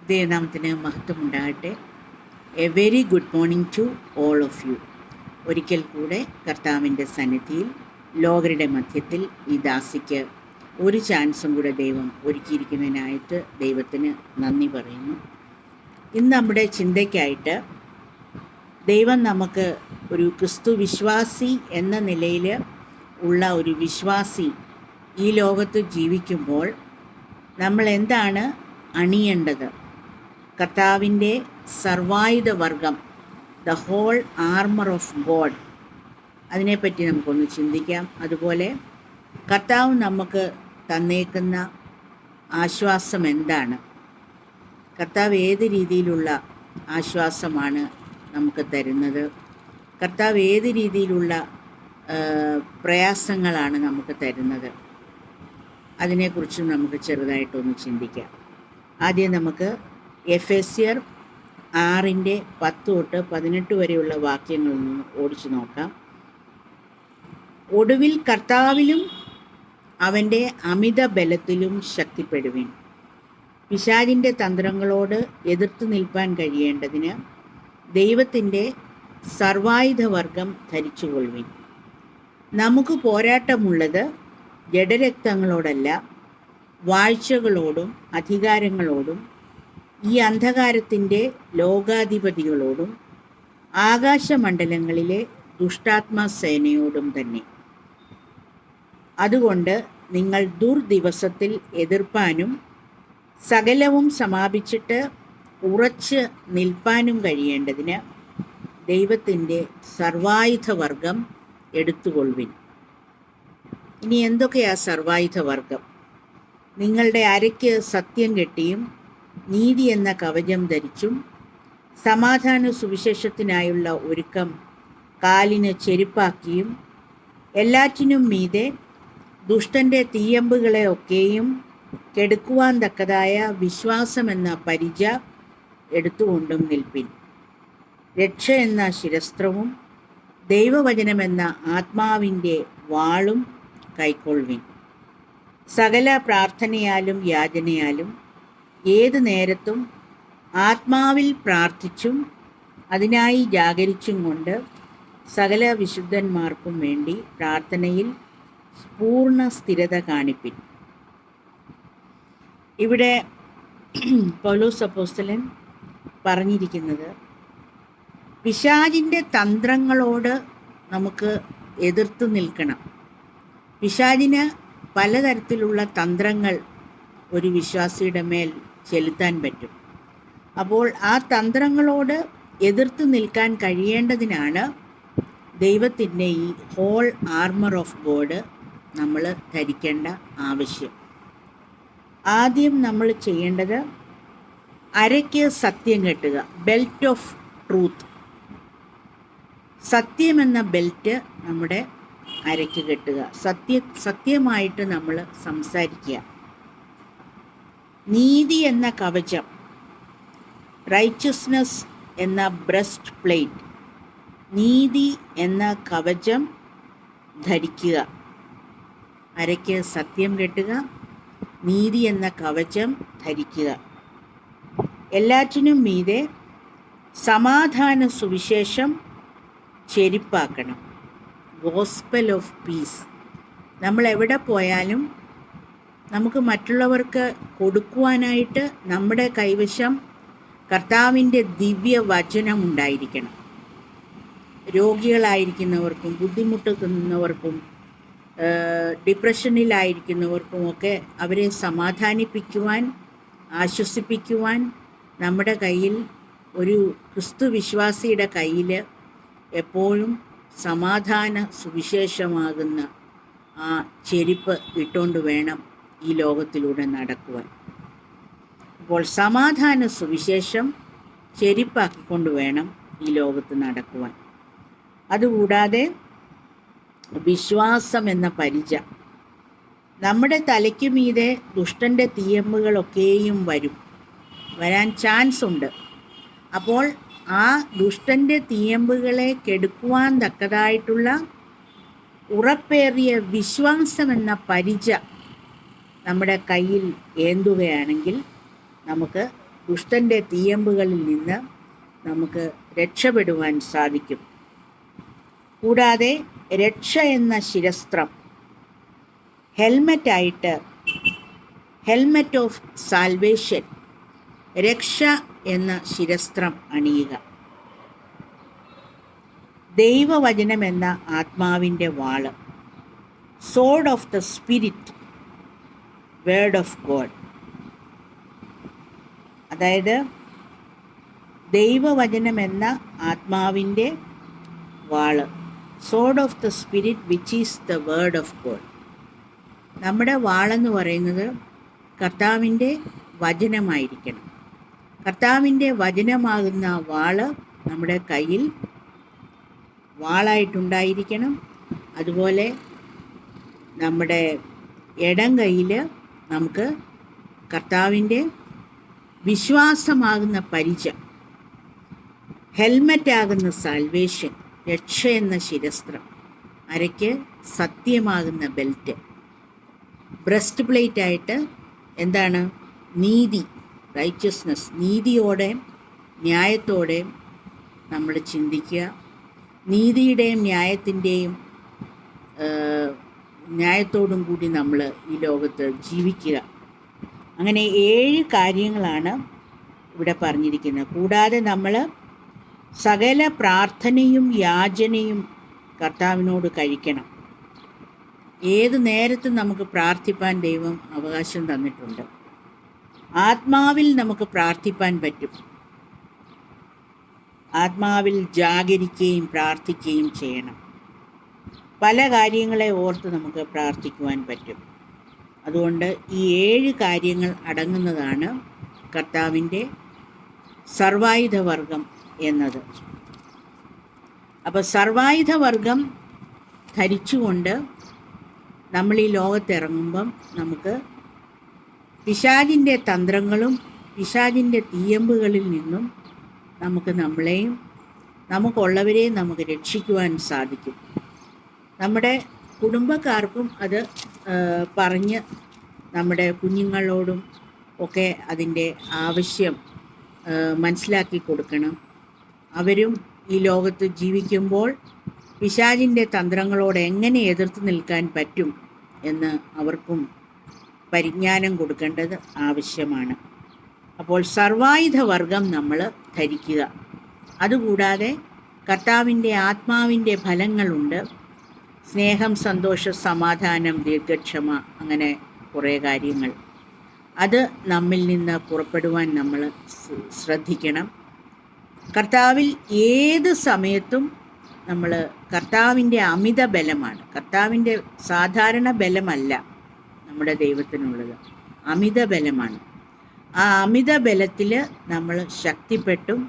ദൈവനാമത്തിന് മഹത്വമുണ്ടാകട്ടെ. A very good morning to all of you. ഒരിക്കൽ കൂടെ കർത്താവിൻ്റെ സന്നിധിയിൽ ലോകരുടെ മധ്യത്തിൽ ഈ ദാസിക്ക് ഒരു ചാൻസും കൂടെ ദൈവം ഒരുക്കിയിരിക്കുന്നതിനായിട്ട് ദൈവത്തിന് നന്ദി പറയുന്നു. ഇന്ന് നമ്മുടെ ചിന്തയ്ക്കായിട്ട് ദൈവം നമുക്ക് ഒരു ക്രിസ്തു വിശ്വാസി എന്ന നിലയിൽ ഉള്ള ഒരു വിശ്വാസി ഈ ലോകത്ത് ജീവിക്കുമ്പോൾ നമ്മൾ എന്താണ് അണിയേണ്ടത്, കർത്താവിൻ്റെ സർവായുധ വർഗം, the whole armour of God, അതിനെപ്പറ്റി നമുക്കൊന്ന് ചിന്തിക്കാം. അതുപോലെ കർത്താവ് നമുക്ക് തന്നേക്കുന്ന ആശ്വാസം എന്താണ്, കർത്താവ് ഏത് രീതിയിലുള്ള ആശ്വാസമാണ് നമുക്ക് തരുന്നത്, കർത്താവ് ഏത് രീതിയിലുള്ള പ്രയാസങ്ങളാണ് നമുക്ക് തരുന്നത്, അതിനെക്കുറിച്ച് നമുക്ക് ചെറുതായിട്ടൊന്ന് ചിന്തിക്കാം. ആദ്യം നമുക്ക് എഫെസ്യർ 6:10-18 വരെയുള്ള വാക്യങ്ങളിൽ നിന്ന് ഓടിച്ചു നോക്കാം. ഒടുവിൽ കർത്താവിലും അവൻ്റെ അമിത ബലത്തിലും ശക്തിപ്പെടുവിൻ. പിശാചിൻ്റെ തന്ത്രങ്ങളോട് എതിർത്ത് നിൽപ്പാൻ കഴിയേണ്ടതിന് ദൈവത്തിൻ്റെ സർവായുധവർഗം ധരിച്ചുകൊള്ളുവിൻ. നമുക്ക് പോരാട്ടമുള്ളത് ജഡരക്തങ്ങളോടല്ല, വാഴ്ചകളോടും അധികാരങ്ങളോടും ഈ അന്ധകാരത്തിൻ്റെ ലോകാധിപതികളോടും ആകാശമണ്ഡലങ്ങളിലെ ദുഷ്ടാത്മസേനയോടും തന്നെ. അതുകൊണ്ട് നിങ്ങൾ ദുർദിവസത്തിൽ എതിർപ്പാനും സകലവും സമാപിച്ചിട്ട് ഉറച്ച് നിൽപ്പാനും കഴിയേണ്ടതിന് ദൈവത്തിൻ്റെ സർവായുധവർഗം എടുത്തുകൊള്ളുവിൻ. ഇനി എന്തൊക്കെയാ സർവായുധവർഗം? നിങ്ങളുടെ അരയ്ക്ക് സത്യം കെട്ടിയും നീതി എന്ന കവചം ധരിച്ചും സമാധാന സുവിശേഷത്തിനായുള്ള ഒരുക്കം കാലിന് ചെരുപ്പാക്കിയും എല്ലാറ്റിനും മീതെ ദുഷ്ടൻ്റെ തീയമ്പുകളെ ഒക്കെയും കെടുക്കുവാൻ തക്കതായ വിശ്വാസമെന്ന പരിച എടുത്തുകൊണ്ടും നിൽപ്പിൻ. രക്ഷ എന്ന ശിരസ്ത്രവും ദൈവവചനമെന്ന ആത്മാവിൻ്റെ വാളും കൈക്കൊള്ളുവിൻ. സകല പ്രാർത്ഥനയാലും യാചനയാലും ഏത് നേരത്തും ആത്മാവിൽ പ്രാർത്ഥിച്ചും അതിനായി ജാഗരിച്ചും കൊണ്ട് സകല വിശുദ്ധന്മാർക്കും വേണ്ടി പ്രാർത്ഥനയിൽ പൂർണ്ണ സ്ഥിരത കാണിപ്പിൻ. ഇവിടെ പൗലോസ് അപ്പോസ്തലൻ പറഞ്ഞിരിക്കുന്നത് പിശാചിൻ്റെ തന്ത്രങ്ങളോട് നമുക്ക് എതിർത്ത് നിൽക്കണം. പിശാചിന് പലതരത്തിലുള്ള തന്ത്രങ്ങൾ ഒരു വിശ്വാസിയുടെ മേൽ ചെലുത്താൻ പറ്റും. അപ്പോൾ ആ തന്ത്രങ്ങളോട് എതിർത്ത് നിൽക്കാൻ കഴിയേണ്ടതിനാണ് ദൈവത്തിൻ്റെ ഈ ഹോൾ ആർമർ ഓഫ് ഗോഡ് നമ്മൾ ധരിക്കേണ്ട ആവശ്യം. ആദ്യം നമ്മൾ ചെയ്യേണ്ടത് അരയ്ക്ക് സത്യം കെട്ടുക, ബെൽറ്റ് ഓഫ് ട്രൂത്ത്. സത്യമെന്ന ബെൽറ്റ് നമ്മുടെ അരയ്ക്ക് കെട്ടുക, സത്യമായിട്ട് നമ്മൾ സംസാരിക്കുക. നീതി എന്ന കവചം, റൈച്ചസ്നെസ് എന്ന ബ്രസ്റ്റ് പ്ലേറ്റ്, നീതി എന്ന കവചം ധരിക്കുക. അരയ്ക്ക് സത്യം കെട്ടുക, നീതി എന്ന കവചം ധരിക്കുക. എല്ലാറ്റിനും മീതെ സമാധാന സുവിശേഷം ചെരിപ്പാക്കണം, ഗോസ്പൽ ഓഫ് പീസ്. നമ്മൾ എവിടെ പോയാലും നമുക്ക് മറ്റുള്ളവർക്ക് കൊടുക്കുവാനായിട്ട് നമ്മുടെ കൈവശം കർത്താവിൻ്റെ ദിവ്യ വചനം ഉണ്ടായിരിക്കണം. രോഗികളായിരിക്കുന്നവർക്കും ബുദ്ധിമുട്ടുന്നവർക്കും ഡിപ്രഷനിലായിരിക്കുന്നവർക്കുമൊക്കെ അവരെ സമാധാനിപ്പിക്കുവാൻ, ആശ്വസിപ്പിക്കുവാൻ നമ്മുടെ കയ്യിൽ, ഒരു ക്രിസ്തു വിശ്വാസിയുടെ കയ്യിൽ എപ്പോഴും സമാധാന സുവിശേഷമാകുന്ന ആ ചെരുപ്പ് ഇട്ടുകൊണ്ട് വേണം ഈ ലോകത്തിലൂടെ നടക്കുവാൻ. അപ്പോൾ സമാധാന സുവിശേഷം ചെരുപ്പാക്കിക്കൊണ്ട് വേണം ഈ ലോകത്ത് നടക്കുവാൻ. അതുകൂടാതെ വിശ്വാസം എന്ന പരിച. നമ്മുടെ തലയ്ക്ക് മീതെ ദുഷ്ടൻ്റെ തീയമ്പുകളൊക്കെയും വരാൻ ചാൻസ് ഉണ്ട്. അപ്പോൾ ആ ദുഷ്ടൻ്റെ തീയമ്പുകളെ കെടുക്കുവാൻ തക്കതായിട്ടുള്ള ഉറപ്പേറിയ വിശ്വാസമെന്ന പരിച നമ്മുടെ കയ്യിൽ ഏന്തുകയാണെങ്കിൽ നമുക്ക് ദുഷ്ടൻ്റെ തീയമ്പുകളിൽ നിന്ന് നമുക്ക് രക്ഷപ്പെടുവാൻ സാധിക്കും. കൂടാതെ രക്ഷ എന്ന ശിരസ്ത്രം ഹെൽമറ്റായിട്ട്, ഹെൽമറ്റ് ഓഫ് സാൽവേഷൻ, രക്ഷ എന്ന ശിരസ്ത്രം അണിയുക. ദൈവവചനം എന്ന ആത്മാവിൻ്റെ വാള്, sword of the spirit, word of God. അതായത് ദൈവവചനം എന്ന ആത്മാവിൻ്റെ വാള്, sword of the spirit which is the word of God. നമ്മുടെ വാളെന്ന് പറയുന്നത് കർത്താവിൻ്റെ വചനമായിരിക്കണം. കർത്താവിൻ്റെ വചനമാകുന്ന വാള് നമ്മുടെ കയ്യിൽ വാളായിട്ടുണ്ടായിരിക്കണം. അതുപോലെ നമ്മുടെ ഇടം കയ്യിൽ നമുക്ക് കർത്താവിൻ്റെ വിശ്വാസമാകുന്ന പരിച, ഹെൽമറ്റാകുന്ന സാൽവേഷൻ, രക്ഷ എന്ന ശിരസ്ത്രം, അരയ്ക്ക് സത്യമാകുന്ന ബെൽറ്റ്, ബ്രസ്റ്റ് പ്ലേറ്റ് ആയിട്ട് എന്താണ്? നീതി, റൈച്ചസ്നെസ്, നീതിയോടെയും ന്യായത്തോടെയും നമ്മൾ ചിന്തിക്കുക. നീതിയുടെയും ന്യായത്തോടും കൂടി നമ്മൾ ഈ ലോകത്ത് ജീവിക്കുക. അങ്ങനെ 7 കാര്യങ്ങളാണ് ഇവിടെ പറഞ്ഞിരിക്കുന്നത്. കൂടാതെ നമ്മൾ സകല പ്രാർത്ഥനയും യാചനയും കർത്താവിനോട് കഴിക്കണം. ഏത് നേരത്തും നമുക്ക് പ്രാർത്ഥിപ്പാൻ ദൈവം അവകാശം തന്നിട്ടുണ്ട്. ആത്മാവിൽ നമുക്ക് പ്രാർത്ഥിപ്പാൻ പറ്റും. ആത്മാവിൽ ജാഗരിക്കുകയും പ്രാർത്ഥിക്കുകയും ചെയ്യണം. പല കാര്യങ്ങളെ ഓർത്ത് നമുക്ക് പ്രാർത്ഥിക്കുവാൻ പറ്റും. അതുകൊണ്ട് ഈ 7 കാര്യങ്ങൾ അടങ്ങുന്നതാണ് കർത്താവിൻ്റെ സർവായുധവർഗം എന്നത്. അപ്പോൾ സർവായുധവർഗം ധരിച്ചുകൊണ്ട് നമ്മൾ ഈ ലോകത്തിറങ്ങുമ്പം നമുക്ക് പിശാചിൻ്റെ തന്ത്രങ്ങളും പിശാചിൻ്റെ തീയമ്പുകളിൽ നിന്നും നമുക്ക് നമ്മളെയും നമുക്കുള്ളവരെയും നമുക്ക് രക്ഷിക്കുവാൻ സാധിക്കും. നമ്മുടെ കുടുംബക്കാർക്കും അത് പറഞ്ഞ് നമ്മുടെ കുഞ്ഞുങ്ങളോടും ഒക്കെ അതിൻ്റെ ആവശ്യം മനസ്സിലാക്കി കൊടുക്കണം. അവരും ഈ ലോകത്ത് ജീവിക്കുമ്പോൾ പിശാചിൻ്റെ തന്ത്രങ്ങളോട് എങ്ങനെ എതിർത്ത് നിൽക്കാൻ പറ്റും എന്ന് അവർക്കും പരിജ്ഞാനം കൊടുക്കേണ്ടത് ആവശ്യമാണ്. അപ്പോൾ സർവായുധവർഗം നമ്മൾ ധരിക്കുക. അതുകൂടാതെ കർത്താവിൻ്റെ ആത്മാവിൻ്റെ ഫലങ്ങളുണ്ട്. സ്നേഹം, സന്തോഷം, സമാധാനം, ദീർഘക്ഷമ, അങ്ങനെ കുറേ കാര്യങ്ങൾ. അത് നമ്മിൽ നിന്ന് പുറപ്പെടുവാൻ നമ്മൾ ശ്രദ്ധിക്കണം. കർത്താവിൽ ഏത് സമയത്തും നമ്മൾ കർത്താവിൻ്റെ അമിത ബലമാണ്. കർത്താവിൻ്റെ സാധാരണ ബലമല്ല നമ്മുടെ ദൈവത്തിനുള്ളത്, അമിത ബലമാണ്. ആ അമിത ബലത്തിൽ നമ്മൾ ശക്തിപ്പെട്ടും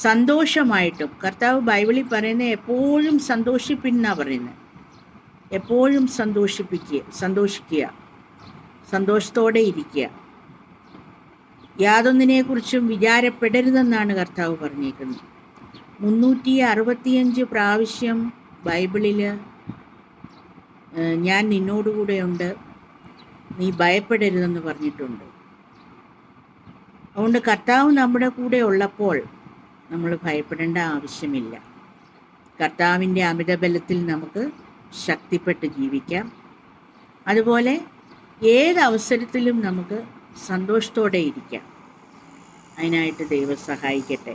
സന്തോഷമായിട്ടും, കർത്താവ് ബൈബിളിൽ പറയുന്നത് എപ്പോഴും സന്തോഷിപ്പിന്നാണ് പറയുന്നത്. എപ്പോഴും സന്തോഷിക്കുക, സന്തോഷത്തോടെ ഇരിക്കുക, യാതൊന്നിനെക്കുറിച്ചും വിചാരപ്പെടരുതെന്നാണ് കർത്താവ് പറഞ്ഞേക്കുന്നത്. 365 പ്രാവശ്യം ബൈബിളിൽ ഞാൻ നിന്നോടുകൂടെയുണ്ട്, നീ ഭയപ്പെടരുതെന്ന് പറഞ്ഞിട്ടുണ്ട്. അതുകൊണ്ട് കർത്താവ് നമ്മുടെ കൂടെ ഉള്ളപ്പോൾ നമ്മൾ ഭയപ്പെടേണ്ട ആവശ്യമില്ല. കർത്താവിൻ്റെ അമിതബലത്തിൽ നമുക്ക് ശക്തിപ്പെട്ട് ജീവിക്കാം. അതുപോലെ ഏതവസരത്തിലും നമുക്ക് സന്തോഷത്തോടെ ഇരിക്കാം. അതിനായിട്ട് ദൈവം സഹായിക്കട്ടെ.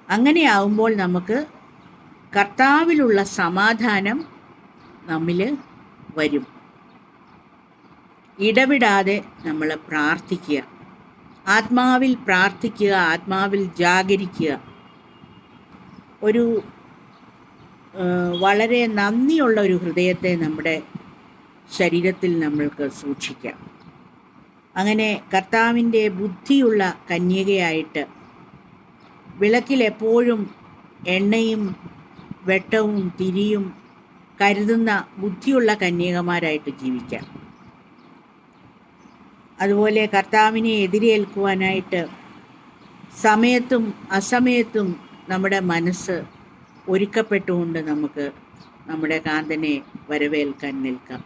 അങ്ങനെയാവുമ്പോൾ നമുക്ക് കർത്താവിലുള്ള സമാധാനം നമ്മിൽ വരും. ഇടവിടാതെ നമ്മൾ പ്രാർത്ഥിക്കുക, ആത്മാവിൽ പ്രാർത്ഥിക്കുക, ആത്മാവിൽ ജാഗരിക്കുക. ഒരു വളരെ നന്ദിയുള്ള ഒരു ഹൃദയത്തെ നമ്മുടെ ശരീരത്തിൽ നമ്മൾക്ക് സൂക്ഷിക്കാം. അങ്ങനെ കർത്താവിൻ്റെ ബുദ്ധിയുള്ള കന്യകയായിട്ട് വിളക്കിൽ എപ്പോഴും എണ്ണയും വെട്ടവും തിരിയും കരുതുന്ന ബുദ്ധിയുള്ള കന്യകമാരായിട്ട് ജീവിക്കാം. അതുപോലെ കർത്താവിനെ എതിരേൽക്കുവാനായിട്ട് സമയത്തും അസമയത്തും നമ്മുടെ മനസ്സ് ഒരുക്കപ്പെട്ടുകൊണ്ട് നമുക്ക് നമ്മുടെ കാന്തനെ വരവേൽക്കാൻ നിൽക്കാം.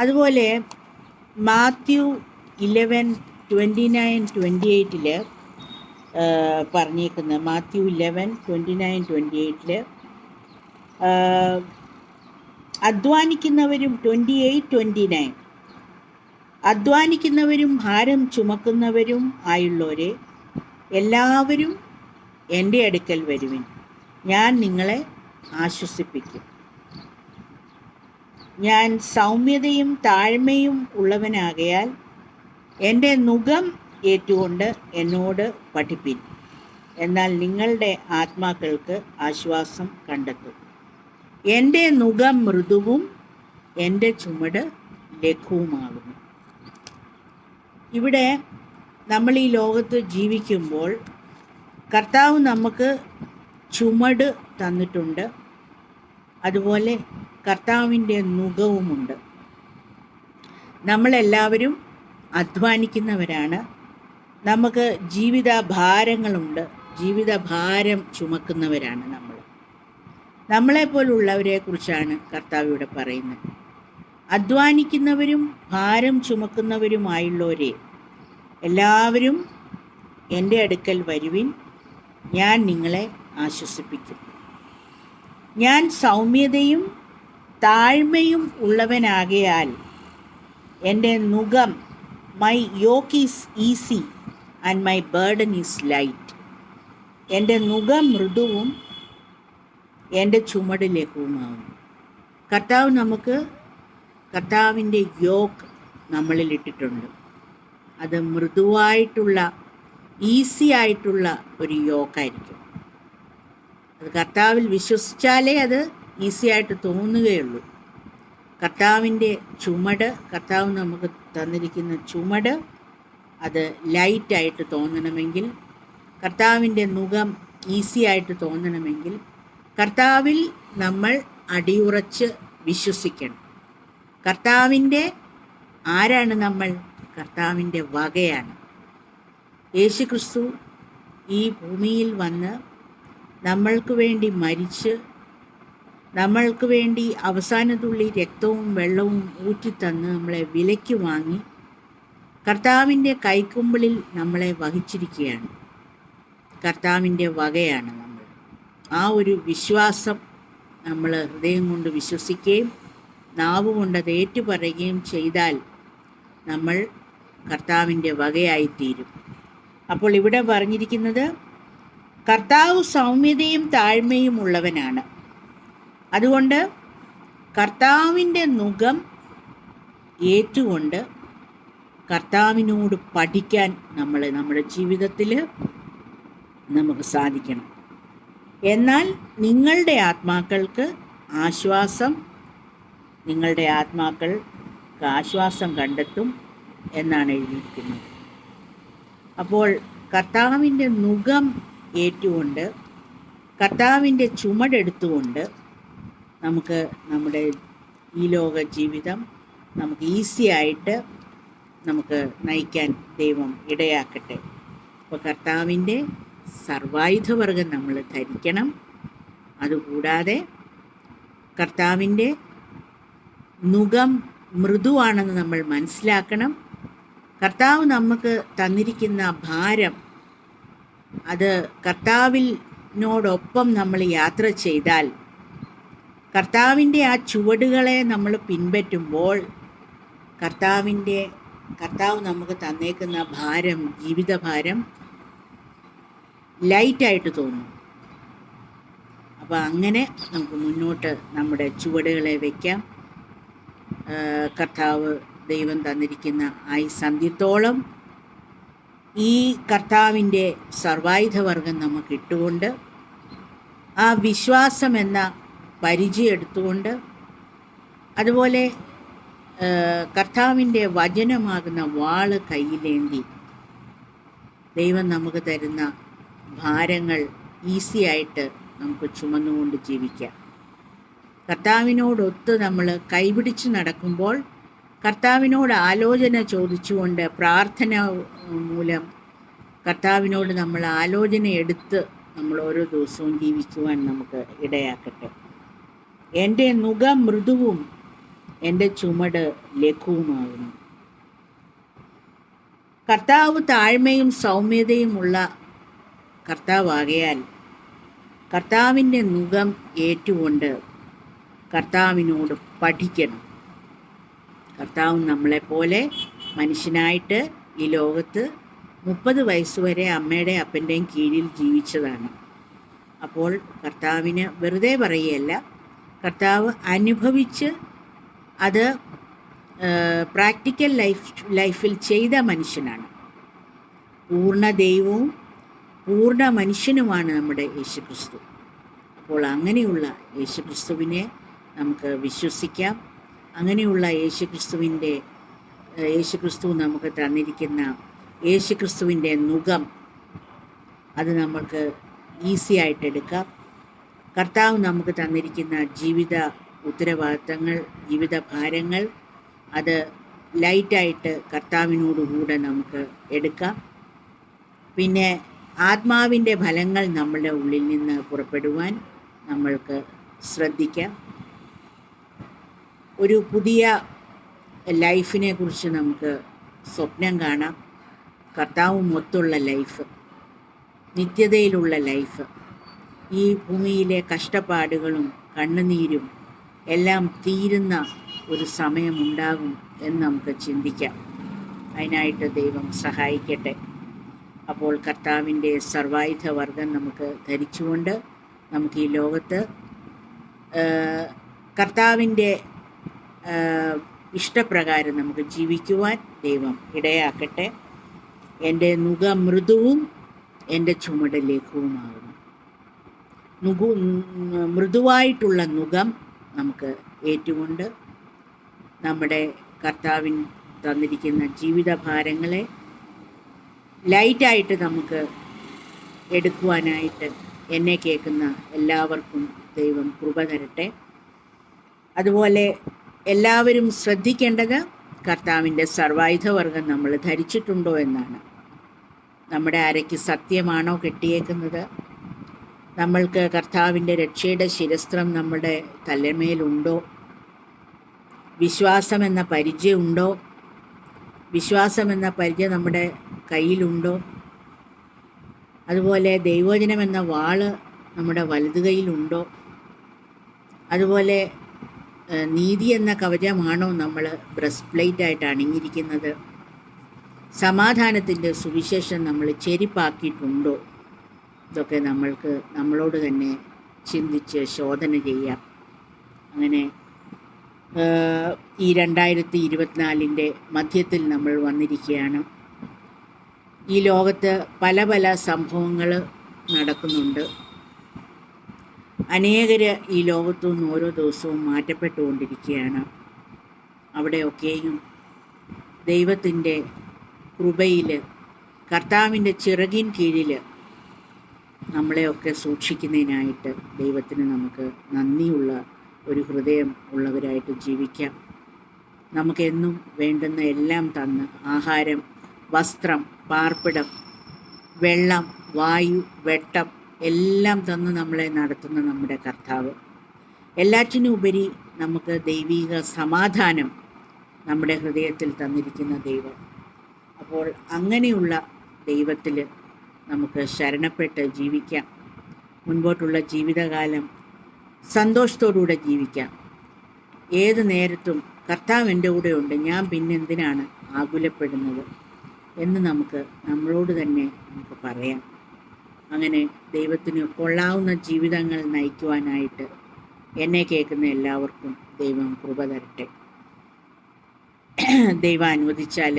അതുപോലെ മാത്യു 11:23 29:28 പറഞ്ഞേക്കുന്നത്. മാത്യു 11:29-28 അധ്വാനിക്കുന്നവരും 28-29 അധ്വാനിക്കുന്നവരും ഭാരം ചുമക്കുന്നവരും ആയുള്ളവരെ എല്ലാവരും എൻ്റെ അടുക്കൽ വരുവിൻ, ഞാൻ നിങ്ങളെ ആശ്വസിപ്പിക്കും. ഞാൻ സൗമ്യതയും താഴ്മയും ഉള്ളവനാകയാൽ എൻ്റെ നുകം ഏറ്റുകൊണ്ട് എന്നോട് പഠിപ്പിൻ, എന്നാൽ നിങ്ങളുടെ ആത്മാക്കൾക്ക് ആശ്വാസം കണ്ടെത്തും. എൻ്റെ നുകം മൃദുവും എൻ്റെ ചുമട് ലഘുവുമാകുന്നു. ഇവിടെ നമ്മൾ ഈ ലോകത്ത് ജീവിക്കുമ്പോൾ കർത്താവ് നമുക്ക് ചുമട് തന്നിട്ടുണ്ട്, അതുപോലെ കർത്താവിൻ്റെ നുകവുമുണ്ട്. നമ്മളെല്ലാവരും അധ്വാനിക്കുന്നവരാണ്. നമുക്ക് ജീവിത ഭാരങ്ങളുണ്ട്, ജീവിത ഭാരം ചുമക്കുന്നവരാണ് നമ്മളെപ്പോലുള്ളവരെ കുറിച്ചാണ് കർത്താവ് ഇവിടെ പറയുന്നത്. അധ്വാനിക്കുന്നവരും ഭാരം ചുമക്കുന്നവരുമായുള്ളവരെ എല്ലാവരും എൻ്റെ അടുക്കൽ വരുവിൻ, ഞാൻ നിങ്ങളെ ആശ്വസിപ്പിക്കും. ഞാൻ സൗമ്യതയും താഴ്മയും ഉള്ളവനാകയാൽ എൻ്റെ നുകം, my yoke is easy and my burden is light. എൻ്റെ നുകം മൃദുവും എൻ്റെ ചുമട് ലഘുവുമാകുന്നു. കർത്താവ് നമുക്ക് കർത്താവിൻ്റെ യോക്ക് നമ്മളിൽ ഇട്ടിട്ടുണ്ട്. അത് മൃദുവായിട്ടുള്ള, ഈസി ആയിട്ടുള്ള ഒരു യോക്കായിരിക്കും. അത് കർത്താവിൽ വിശ്വസിച്ചാലേ അത് ഈസി ആയിട്ട് തോന്നുകയുള്ളൂ. കർത്താവിൻ്റെ ചുമട്, കർത്താവ് നമുക്ക് തന്നിരിക്കുന്ന ചുമട് അത് ലൈറ്റായിട്ട് തോന്നണമെങ്കിൽ, കർത്താവിൻ്റെ നുകം ഈസി ആയിട്ട് തോന്നണമെങ്കിൽ കർത്താവിൽ നമ്മൾ അടിയുറച്ച് വിശ്വസിക്കണം. കർത്താവിൻ്റെ ആരാണ് നമ്മൾ? കർത്താവിൻ്റെ വകയാണ്. യേശുക്രിസ്തു ഈ ഭൂമിയിൽ വന്ന് നമ്മൾക്ക് വേണ്ടി മരിച്ച് നമ്മൾക്ക് വേണ്ടി അവസാന തുള്ളി രക്തവും വെള്ളവും ഊറ്റിത്തന്ന് നമ്മളെ വിലയ്ക്ക് വാങ്ങി കർത്താവിൻ്റെ കൈക്കുമ്പിളിൽ നമ്മളെ വഹിച്ചിരിക്കുകയാണ്. കർത്താവിൻ്റെ വകയാണ് നമ്മൾ. ആ ഒരു വിശ്വാസം നമ്മൾ ഹൃദയം കൊണ്ട് വിശ്വസിക്കുകയും നാവ് കൊണ്ട് അത് ഏറ്റുപറയുകയും ചെയ്താൽ നമ്മൾ കർത്താവിൻ്റെ വകയായിത്തീരും. അപ്പോൾ ഇവിടെ പറഞ്ഞിരിക്കുന്നത് കർത്താവ് സൗമ്യതയും താഴ്മയും ഉള്ളവനാണ്. അതുകൊണ്ട് കർത്താവിൻ്റെ നുകം ഏറ്റുകൊണ്ട് കർത്താവിനോട് പഠിക്കാൻ നമ്മുടെ ജീവിതത്തിൽ നമുക്ക് സാധിക്കണം. എന്നാൽ നിങ്ങളുടെ ആത്മാക്കൾക്ക് ആശ്വാസം കണ്ടെത്തും എന്നാണ് എഴുതിയിരിക്കുന്നത്. അപ്പോൾ കർത്താവിൻ്റെ നുകം ഏറ്റുകൊണ്ട് കർത്താവിൻ്റെ ചുമടെടുത്തുകൊണ്ട് നമുക്ക് നമ്മുടെ ഈ ലോക ജീവിതം നമുക്ക് ഈസി ആയിട്ട് നമുക്ക് നയിക്കാൻ ദൈവം ഇടയാക്കട്ടെ. അപ്പോൾ കർത്താവിൻ്റെ സർവായുധവർഗം നമ്മൾ ധരിക്കണം. അതുകൂടാതെ കർത്താവിൻ്റെ നുകം മൃദുവാണെന്ന് നമ്മൾ മനസ്സിലാക്കണം. കർത്താവ് നമുക്ക് തന്നിരിക്കുന്ന ഭാരം, അത് കർത്താവിനോടൊപ്പം നമ്മൾ യാത്ര ചെയ്താൽ, കർത്താവിൻ്റെ ആ ചുവടുകളെ നമ്മൾ പിൻപറ്റുമ്പോൾ കർത്താവ് നമുക്ക് തന്നേക്കുന്ന ഭാരം, ജീവിതഭാരം ലൈറ്റായിട്ട് തോന്നും. അപ്പോൾ അങ്ങനെ നമുക്ക് മുന്നോട്ട് നമ്മുടെ ചുവടുകളെ വയ്ക്കാം. കർത്താവ് ദൈവം തന്നിരിക്കുന്ന ആയുസ്സന്ധ്യത്തോളം ഈ കർത്താവിൻ്റെ സർവായുധവർഗം നമുക്ക് ഇട്ടുകൊണ്ട് ആ വിശ്വാസം എന്ന പരിചയം എടുത്തുകൊണ്ട്, അതുപോലെ കർത്താവിൻ്റെ വചനമാകുന്ന വാള് കയ്യിലേന്തി ദൈവം നമുക്ക് തരുന്ന ഭാരങ്ങൾ ഈസിയായിട്ട് നമുക്ക് ചുമന്നുകൊണ്ട് ജീവിക്കാം. കർത്താവിനോടൊത്ത് നമ്മൾ കൈപിടിച്ച് നടക്കുമ്പോൾ, കർത്താവിനോട് ആലോചന ചോദിച്ചുകൊണ്ട്, പ്രാർത്ഥന മൂലം കർത്താവിനോട് നമ്മൾ ആലോചന എടുത്ത് നമ്മൾ ഓരോ ദിവസവും ജീവിക്കുവാൻ നമുക്ക് ഇടയാക്കട്ടെ. എൻ്റെ നുകം മൃദുവും എൻ്റെ ചുമട് ലഘുവുമാകുന്നു. കർത്താവ് താഴ്മയും സൗമ്യതയുമുള്ള കർത്താവാകയാൽ കർത്താവിൻ്റെ നുകം ഏറ്റുകൊണ്ട് കർത്താവിനോട് പഠിക്കണം. കർത്താവ് നമ്മളെപ്പോലെ മനുഷ്യനായിട്ട് ഈ ലോകത്ത് 30 വയസ്സുവരെ അമ്മയുടെ അപ്പൻ്റെയും കീഴിൽ ജീവിച്ചതാണ്. അപ്പോൾ കർത്താവിന് വെറുതെ പറയുകയല്ല, കർത്താവ് അനുഭവിച്ച് അത് പ്രാക്ടിക്കൽ ലൈഫിൽ ചെയ്ത മനുഷ്യനാണ്. പൂർണ്ണ ദൈവവും പൂർണ്ണ മനുഷ്യനുമാണ് നമ്മുടെ യേശുക്രിസ്തു. അപ്പോൾ അങ്ങനെയുള്ള യേശുക്രിസ്തുവിനെ നമുക്ക് വിശ്വസിക്കാം. അങ്ങനെയുള്ള യേശുക്രിസ്തു നമുക്ക് തന്നിരിക്കുന്ന യേശുക്രിസ്തുവിൻ്റെ നുകം അത് നമുക്ക് ഈസി ആയിട്ട് എടുക്കാം. കർത്താവ് നമുക്ക് തന്നിരിക്കുന്ന ജീവിത ഉത്തരവാദിത്തങ്ങൾ, ജീവിത ഭാരങ്ങൾ അത് ലൈറ്റായിട്ട് കർത്താവിനോടുകൂടെ നമുക്ക് എടുക്കാം. പിന്നെ ആത്മാവിൻ്റെ ഫലങ്ങൾ നമ്മുടെ ഉള്ളിൽ നിന്ന് പുറപ്പെടുവാൻ നമ്മൾക്ക് ശ്രദ്ധിക്കാം. ഒരു പുതിയ ലൈഫിനെ കുറിച്ച് നമുക്ക് സ്വപ്നം കാണാം. കർത്താവുമൊത്തുള്ള ലൈഫ്, നിത്യതയിലുള്ള ലൈഫ്. ഈ ഭൂമിയിലെ കഷ്ടപ്പാടുകളും കണ്ണുനീരും എല്ലാം തീരുന്ന ഒരു സമയമുണ്ടാകും എന്ന് നമുക്ക് ചിന്തിക്കാം. അതിനായിട്ട് ദൈവം സഹായിക്കട്ടെ. അപ്പോൾ കർത്താവിൻ്റെ സർവായുധ വർഗം നമുക്ക് ധരിച്ചുകൊണ്ട് നമുക്ക് ഈ ലോകത്ത് കർത്താവിൻ്റെ ഇഷ്ടപ്രകാരം നമുക്ക് ജീവിക്കുവാൻ ദൈവം ഇടയാക്കട്ടെ. എൻ്റെ നുകം മൃദുവും എൻ്റെ ചുമട് ലഘുവുമാകുന്നു. മൃദുവായിട്ടുള്ള നുകം നമുക്ക് ഏറ്റുകൊണ്ട് നമ്മുടെ കർത്താവിൻ തന്നിരിക്കുന്ന ജീവിതഭാരങ്ങളെ ലൈറ്റായിട്ട് നമുക്ക് എടുക്കുവാനായിട്ട് എന്നെ കേൾക്കുന്ന എല്ലാവർക്കും ദൈവം കൃപ തരട്ടെ. അതുപോലെ എല്ലാവരും ശ്രദ്ധിക്കേണ്ടത് കർത്താവിൻ്റെ സർവായുധവർഗം നമ്മൾ ധരിച്ചിട്ടുണ്ടോ എന്നാണ്. നമ്മുടെ അരയ്ക്ക് സത്യമാണോ കെട്ടിയേക്കുന്നത്? നമ്മൾക്ക് കർത്താവിൻ്റെ രക്ഷയുടെ ശിരസ്ത്രം നമ്മുടെ തലമേലുണ്ടോ? വിശ്വാസമെന്ന പരിചയമുണ്ടോ? വിശ്വാസമെന്ന പരിചയം നമ്മുടെ കയ്യിലുണ്ടോ? അതുപോലെ ദൈവവചനമെന്ന വാള് നമ്മുടെ വലതു കൈയിലുണ്ടോ? അതുപോലെ നീതി എന്ന കവചമാണോ നമ്മൾ ബ്രസ്റ്റ് പ്ലേറ്റായിട്ട് അണിഞ്ഞിരിക്കുന്നത്? സമാധാനത്തിൻ്റെ സുവിശേഷം നമ്മൾ ചെരിപ്പാക്കിയിട്ടുണ്ടോ? ഇതൊക്കെ നമ്മളോട് തന്നെ ചിന്തിച്ച് ശോധന ചെയ്യാം. അങ്ങനെ ഈ 2024 മധ്യത്തിൽ നമ്മൾ വന്നിരിക്കുകയാണ്. ഈ ലോകത്ത് പല പല സംഭവങ്ങൾ നടക്കുന്നുണ്ട്. അനേകർ ഈ ലോകത്തു നിന്ന് ഓരോ ദിവസവും മാറ്റപ്പെട്ടുകൊണ്ടിരിക്കുകയാണ്. അവിടെയൊക്കെയും ദൈവത്തിൻ്റെ കൃപയിൽ, കർത്താവിൻ്റെ ചിറകിൻ കീഴിൽ നമ്മളെയൊക്കെ സൂക്ഷിക്കുന്നതിനായിട്ട് ദൈവത്തിന് നമുക്ക് നന്ദിയുള്ള ഒരു ഹൃദയം ഉള്ളവരായിട്ട് ജീവിക്കാം. നമുക്കെന്നും വേണ്ടുന്ന എല്ലാം തന്ന് ആഹാരം, വസ്ത്രം, പാർപ്പിടം, വെള്ളം, വായു, വെട്ടം എല്ലാം തന്ന് നമ്മളെ നടത്തുന്ന നമ്മുടെ കർത്താവ്, എല്ലാറ്റിനും ഉപരി നമുക്ക് ദൈവിക സമാധാനം നമ്മുടെ ഹൃദയത്തിൽ തന്നിരിക്കുന്ന ദൈവം. അപ്പോൾ അങ്ങനെയുള്ള ദൈവത്തിൽ നമുക്ക് ശരണപ്പെട്ട് ജീവിക്കാം. മുൻപോട്ടുള്ള ജീവിതകാലം സന്തോഷത്തോടുകൂടെ ജീവിക്കാം. ഏത് നേരത്തും കർത്താവ് എൻ്റെ കൂടെ ഉണ്ട്, ഞാൻ പിന്നെന്തിനാണ് ആകുലപ്പെടുന്നത് എന്ന് നമ്മളോട് തന്നെ നമുക്ക് പറയാം. അങ്ങനെ ദൈവത്തിന് കൊള്ളാവുന്ന ജീവിതങ്ങൾ നയിക്കുവാനായിട്ട് എന്നെ കേൾക്കുന്ന എല്ലാവർക്കും ദൈവം കൃപ തരട്ടെ. ദൈവം അനുവദിച്ചാൽ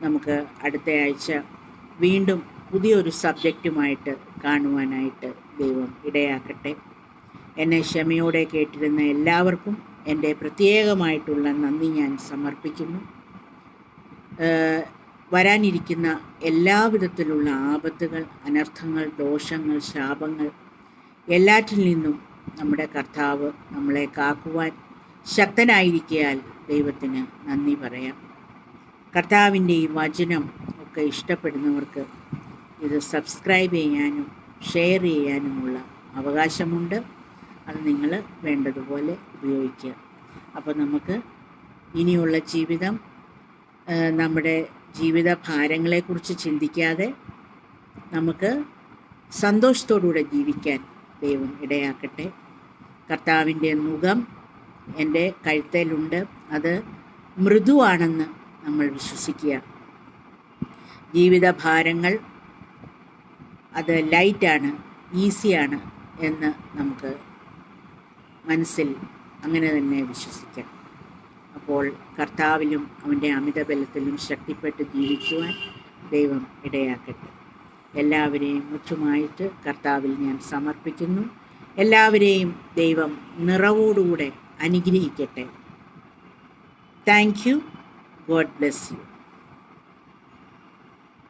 നമുക്ക് അടുത്ത ആഴ്ച വീണ്ടും പുതിയൊരു സബ്ജക്റ്റുമായിട്ട് കാണുവാനായിട്ട് ദൈവം ഇടയാക്കട്ടെ. എന്നെ ക്ഷമയോടെ കേട്ടിരുന്ന എല്ലാവർക്കും എൻ്റെ പ്രത്യേകമായിട്ടുള്ള നന്ദി ഞാൻ സമർപ്പിക്കുന്നു. വരാനിരിക്കുന്ന എല്ലാവിധത്തിലുള്ള ആപത്തുകൾ, അനർത്ഥങ്ങൾ, ദോഷങ്ങൾ, ശാപങ്ങൾ എല്ലാറ്റിൽ നിന്നും നമ്മുടെ കർത്താവ് നമ്മളെ കാക്കുവാൻ ശക്തനായിരിക്കയാൽ ദൈവത്തിന് നന്ദി പറയാം. കർത്താവിൻ്റെ ഈ വചനം ഒക്കെ ഇഷ്ടപ്പെടുന്നവർക്ക് ഇത് സബ്സ്ക്രൈബ് ചെയ്യാനും ഷെയർ ചെയ്യാനുമുള്ള അവകാശമുണ്ട്. അത് നിങ്ങൾ വേണ്ടതുപോലെ ഉപയോഗിക്കുക. അപ്പോൾ നമുക്ക് ഇനിയുള്ള ജീവിതം നമ്മുടെ ജീവിത ഭാരങ്ങളെക്കുറിച്ച് ചിന്തിക്കാതെ നമുക്ക് സന്തോഷത്തോടുകൂടെ ജീവിക്കാൻ ദൈവം ഇടയാക്കട്ടെ. കർത്താവിൻ്റെ നുകം എൻ്റെ കഴുത്തേലുണ്ട്, അത് മൃദുവാണെന്ന് നമ്മൾ വിശ്വസിക്കുക. ജീവിത ഭാരങ്ങൾ അത് ലൈറ്റാണ്, ഈസിയാണ് എന്ന് നമുക്ക് മനസ്സിൽ അങ്ങനെ തന്നെ വിശ്വസിക്കാം. അപ്പോൾ കർത്താവിലും അവൻ്റെ അമിതബലത്തിലും ശക്തിപ്പെട്ട് ജീവിക്കുവാൻ ദൈവം ഇടയാക്കട്ടെ. എല്ലാവരെയും മുറ്റുമായിട്ട് കർത്താവിൽ ഞാൻ സമർപ്പിക്കുന്നു. എല്ലാവരെയും ദൈവം നിറവോടുകൂടെ അനുഗ്രഹിക്കട്ടെ. Thank you. God bless you.